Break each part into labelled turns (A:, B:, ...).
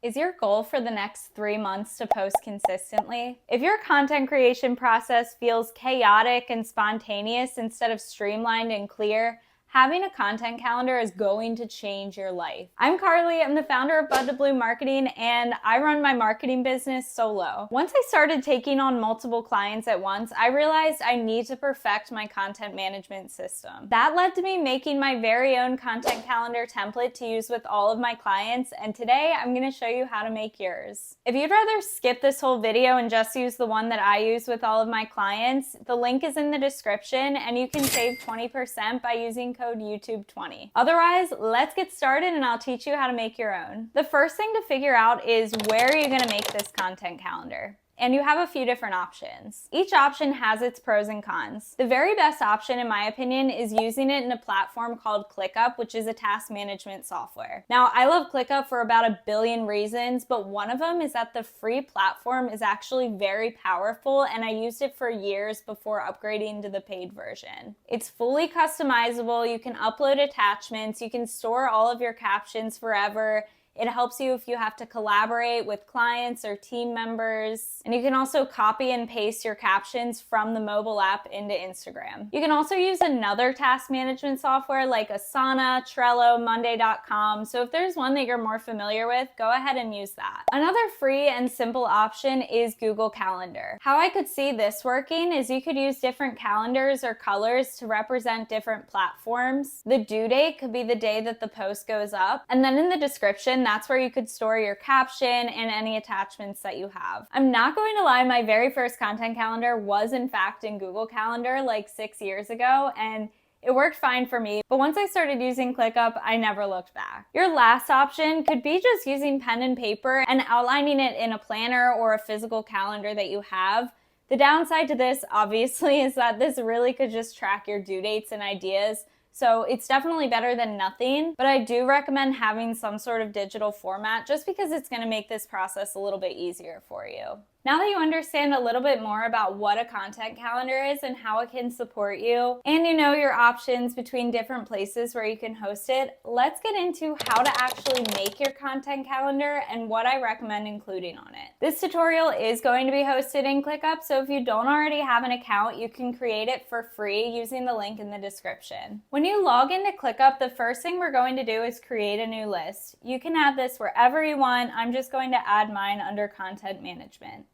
A: Is your goal for the next 3 months to post consistently? If your content creation process feels chaotic and spontaneous instead of streamlined and clear, having a content calendar is going to change your life. I'm Karley, I'm the founder of Bud to Bloom Marketing, and I run my marketing business solo. Once I started taking on multiple clients at once, I realized I need to perfect my content management system. That led to me making my very own content calendar template to use with all of my clients, and today I'm going to show you how to make yours. If you'd rather skip this whole video and just use the one that I use with all of my clients, the link is in the description and you can save 20% by using code YouTube20. Otherwise, let's get started and I'll teach you how to make your own. The first thing to figure out is where are you going to make this content calendar? And you have a few different options. Each option has its pros and cons. The very best option, in my opinion, is using it in a platform called ClickUp, which is a task management software. Now, I love ClickUp for about a billion reasons, but one of them is that the free platform is actually very powerful, and I used it for years before upgrading to the paid version. It's fully customizable, you can upload attachments, you can store all of your captions forever. It helps you if you have to collaborate with clients or team members. And you can also copy and paste your captions from the mobile app into Instagram. You can also use another task management software like Asana, Trello, Monday.com. So if there's one that you're more familiar with, go ahead and use that. Another free and simple option is Google Calendar. How I could see this working is you could use different calendars or colors to represent different platforms. The due date could be the day that the post goes up. And then in the description, that's where you could store your caption and any attachments that you have. I'm not going to lie, my very first content calendar was in fact in Google Calendar like 6 years ago, and it worked fine for me, but once I started using ClickUp, I never looked back. Your last option could be just using pen and paper and outlining it in a planner or a physical calendar that you have. The downside to this, obviously, is that this really could just track your due dates and ideas. So it's definitely better than nothing, but I do recommend having some sort of digital format just because it's going to make this process a little bit easier for you. Now that you understand a little bit more about what a content calendar is and how it can support you, and you know your options between different places where you can host it, let's get into how to actually make your content calendar and what I recommend including on it. This tutorial is going to be hosted in ClickUp, so if you don't already have an account, you can create it for free using the link in the description. When you log into ClickUp, the first thing we're going to do is create a new list. You can add this wherever you want. I'm just going to add mine under content management.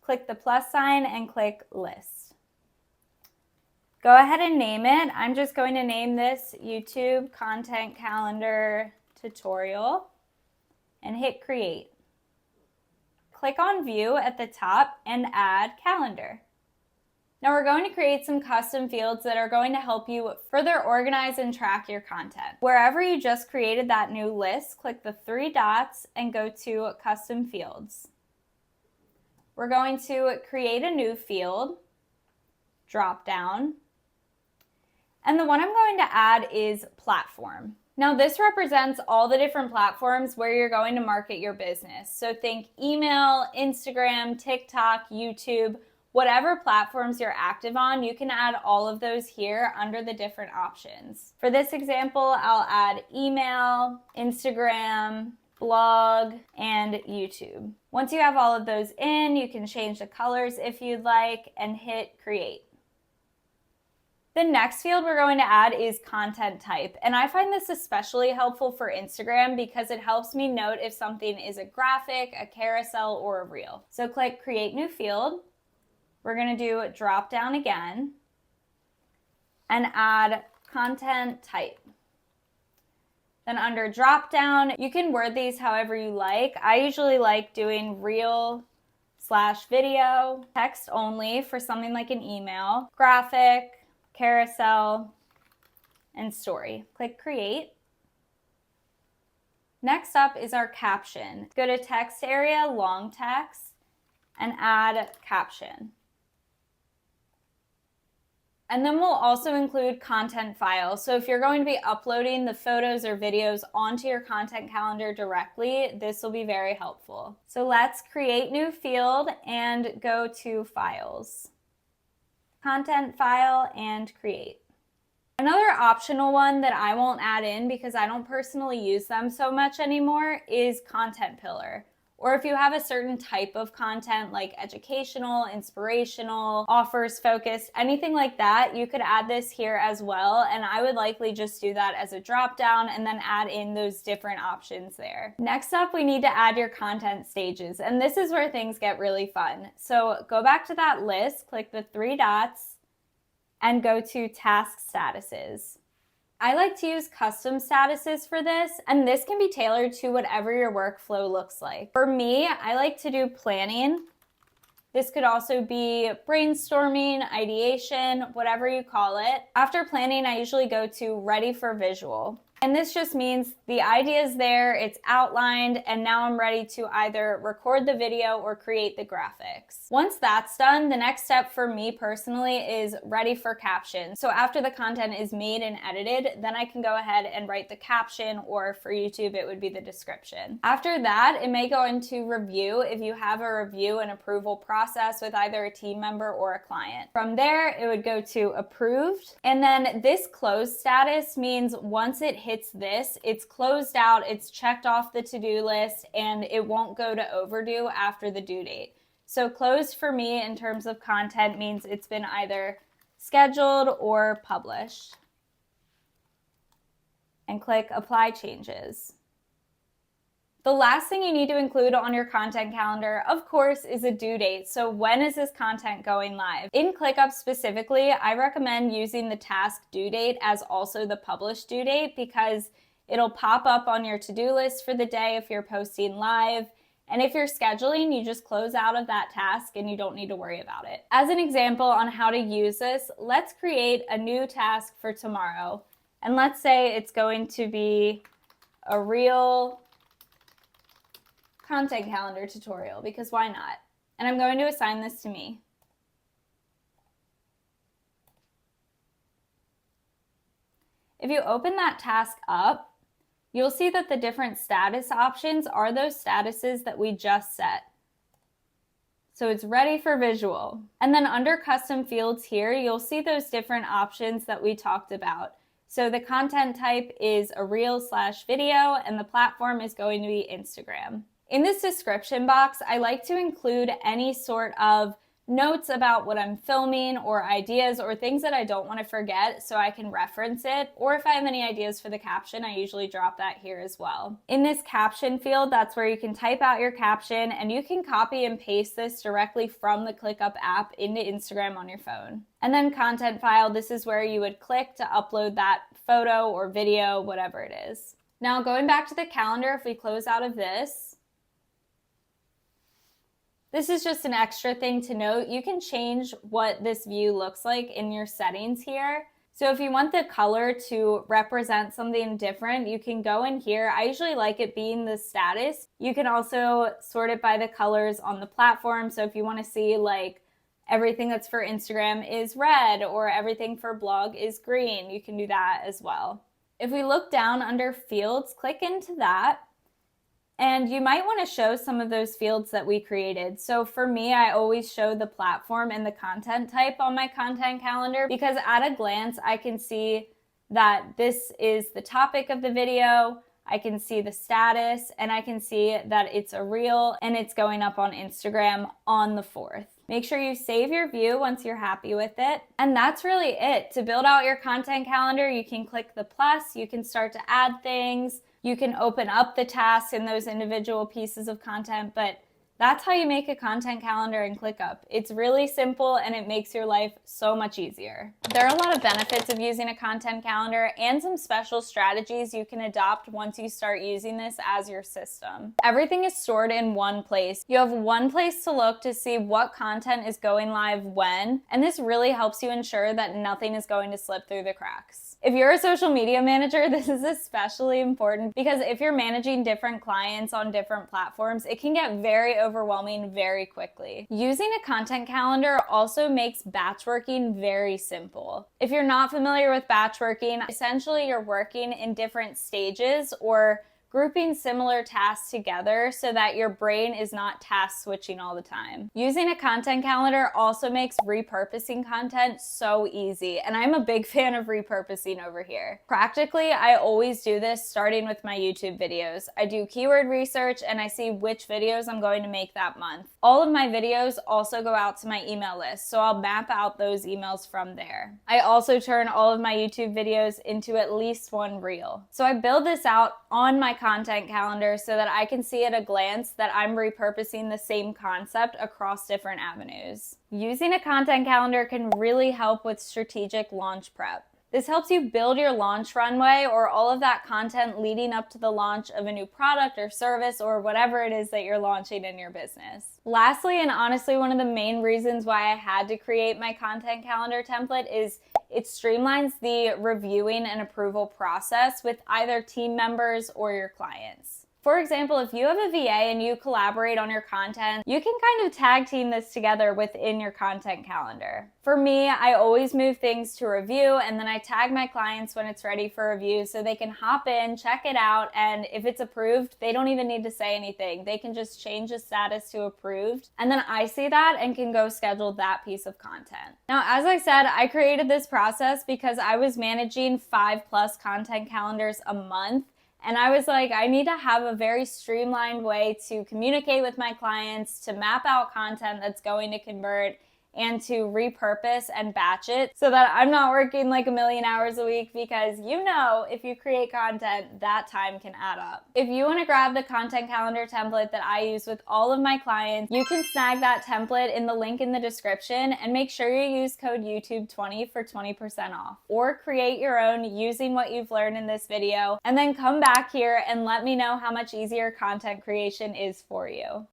A: Click the plus sign and click list. Go ahead and name it. I'm just going to name this YouTube Content Calendar Tutorial and hit create. Click on view at the top and add calendar. Now we're going to create some custom fields that are going to help you further organize and track your content. Wherever you just created that new list, click the 3 dots and go to custom fields. We're going to create a new field, drop down, and the one I'm going to add is platform. Now this represents all the different platforms where you're going to market your business. So think email, Instagram, TikTok, YouTube, whatever platforms you're active on, you can add all of those here under the different options. For this example, I'll add email, Instagram, blog, and YouTube. Once you have all of those in, you can change the colors if you'd like and hit create. The next field we're going to add is content type, and I find this especially helpful for Instagram because it helps me note if something is a graphic, a carousel, or a reel. So click create new field. We're going to do drop down again and add content type. Then under drop down, you can word these however you like. I usually like doing reel/video, text only for something like an email, graphic, carousel, and story. Click create. Next up is our caption. Go to text area, long text, and add caption. And then we'll also include content files. So if you're going to be uploading the photos or videos onto your content calendar directly, this will be very helpful. So let's create new field and go to files, content file, and create. Another optional one that I won't add in because I don't personally use them so much anymore is Content Pillar. Or if you have a certain type of content like educational, inspirational, offers focused, anything like that, you could add this here as well. And I would likely just do that as a drop down and then add in those different options there. Next up, we need to add your content stages. And this is where things get really fun. So go back to that list, click the three dots, and go to task statuses. I like to use custom statuses for this, and this can be tailored to whatever your workflow looks like. For me, I like to do planning. This could also be brainstorming, ideation, whatever you call it. After planning, I usually go to ready for visual. And this just means the idea is there, it's outlined, and now I'm ready to either record the video or create the graphics. Once that's done, the next step for me personally is ready for caption. So after the content is made and edited, then I can go ahead and write the caption, or for YouTube, it would be the description. After that, it may go into review if you have a review and approval process with either a team member or a client. From there, it would go to approved. And then this closed status means once it hits this, it's closed out, it's checked off the to-do list, and it won't go to overdue after the due date. So closed for me in terms of content means it's been either scheduled or published. And click apply changes. The last thing you need to include on your content calendar, of course, is a due date. So when is this content going live? In ClickUp specifically, I recommend using the task due date as also the published due date because it'll pop up on your to-do list for the day if you're posting live. And if you're scheduling, you just close out of that task and you don't need to worry about it. As an example on how to use this, let's create a new task for tomorrow. And let's say it's going to be a real content calendar tutorial, because why not? And I'm going to assign this to me. If you open that task up, you'll see that the different status options are those statuses that we just set. So it's ready for visual. And then under custom fields here, you'll see those different options that we talked about. So the content type is a reel/video, and the platform is going to be Instagram. In this description box, I like to include any sort of notes about what I'm filming or ideas or things that I don't want to forget so I can reference it. Or if I have any ideas for the caption, I usually drop that here as well. In this caption field, that's where you can type out your caption, and you can copy and paste this directly from the ClickUp app into Instagram on your phone. And then content file, this is where you would click to upload that photo or video, whatever it is. Now going back to the calendar, if we close out of this, this is just an extra thing to note. You can change what this view looks like in your settings here. So if you want the color to represent something different, you can go in here. I usually like it being the status. You can also sort it by the colors on the platform. So if you want to see like everything that's for Instagram is red or everything for blog is green, you can do that as well. If we look down under fields, click into that. And you might want to show some of those fields that we created. So for me, I always show the platform and the content type on my content calendar because at a glance, I can see that this is the topic of the video, I can see the status, and I can see that it's a reel and it's going up on Instagram on the 4th. Make sure you save your view once you're happy with it. And that's really it. To build out your content calendar, you can click the plus, you can start to add things, you can open up the tasks in those individual pieces of content, but that's how you make a content calendar in ClickUp. It's really simple and it makes your life so much easier. There are a lot of benefits of using a content calendar and some special strategies you can adopt once you start using this as your system. Everything is stored in one place. You have one place to look to see what content is going live when, and this really helps you ensure that nothing is going to slip through the cracks. If you're a social media manager, this is especially important because if you're managing different clients on different platforms, it can get very overwhelming very quickly. Using a content calendar also makes batch working very simple. If you're not familiar with batch working, essentially you're working in different stages or grouping similar tasks together so that your brain is not task switching all the time. Using a content calendar also makes repurposing content so easy, and I'm a big fan of repurposing over here. Practically, I always do this starting with my YouTube videos. I do keyword research and I see which videos I'm going to make that month. All of my videos also go out to my email list, so I'll map out those emails from there. I also turn all of my YouTube videos into at least one reel. So I build this out on my content calendar so that I can see at a glance that I'm repurposing the same concept across different avenues. Using a content calendar can really help with strategic launch prep. This helps you build your launch runway, or all of that content leading up to the launch of a new product or service or whatever it is that you're launching in your business. Lastly, and honestly one of the main reasons why I had to create my content calendar template is it streamlines the reviewing and approval process with either team members or your clients. For example, if you have a VA and you collaborate on your content, you can kind of tag team this together within your content calendar. For me, I always move things to review, and then I tag my clients when it's ready for review so they can hop in, check it out, and if it's approved, they don't even need to say anything. They can just change the status to approved, and then I see that and can go schedule that piece of content. Now, as I said, I created this process because I was managing 5+ content calendars a month. And I was like, I need to have a very streamlined way to communicate with my clients, to map out content that's going to convert, and to repurpose and batch it so that I'm not working like a million hours a week, because if you create content, that time can add up. If you want to grab the content calendar template that I use with all of my clients, you can snag that template in the link in the description, and make sure you use code YouTube20 for 20% off. Or create your own using what you've learned in this video, and then come back here and let me know how much easier content creation is for you.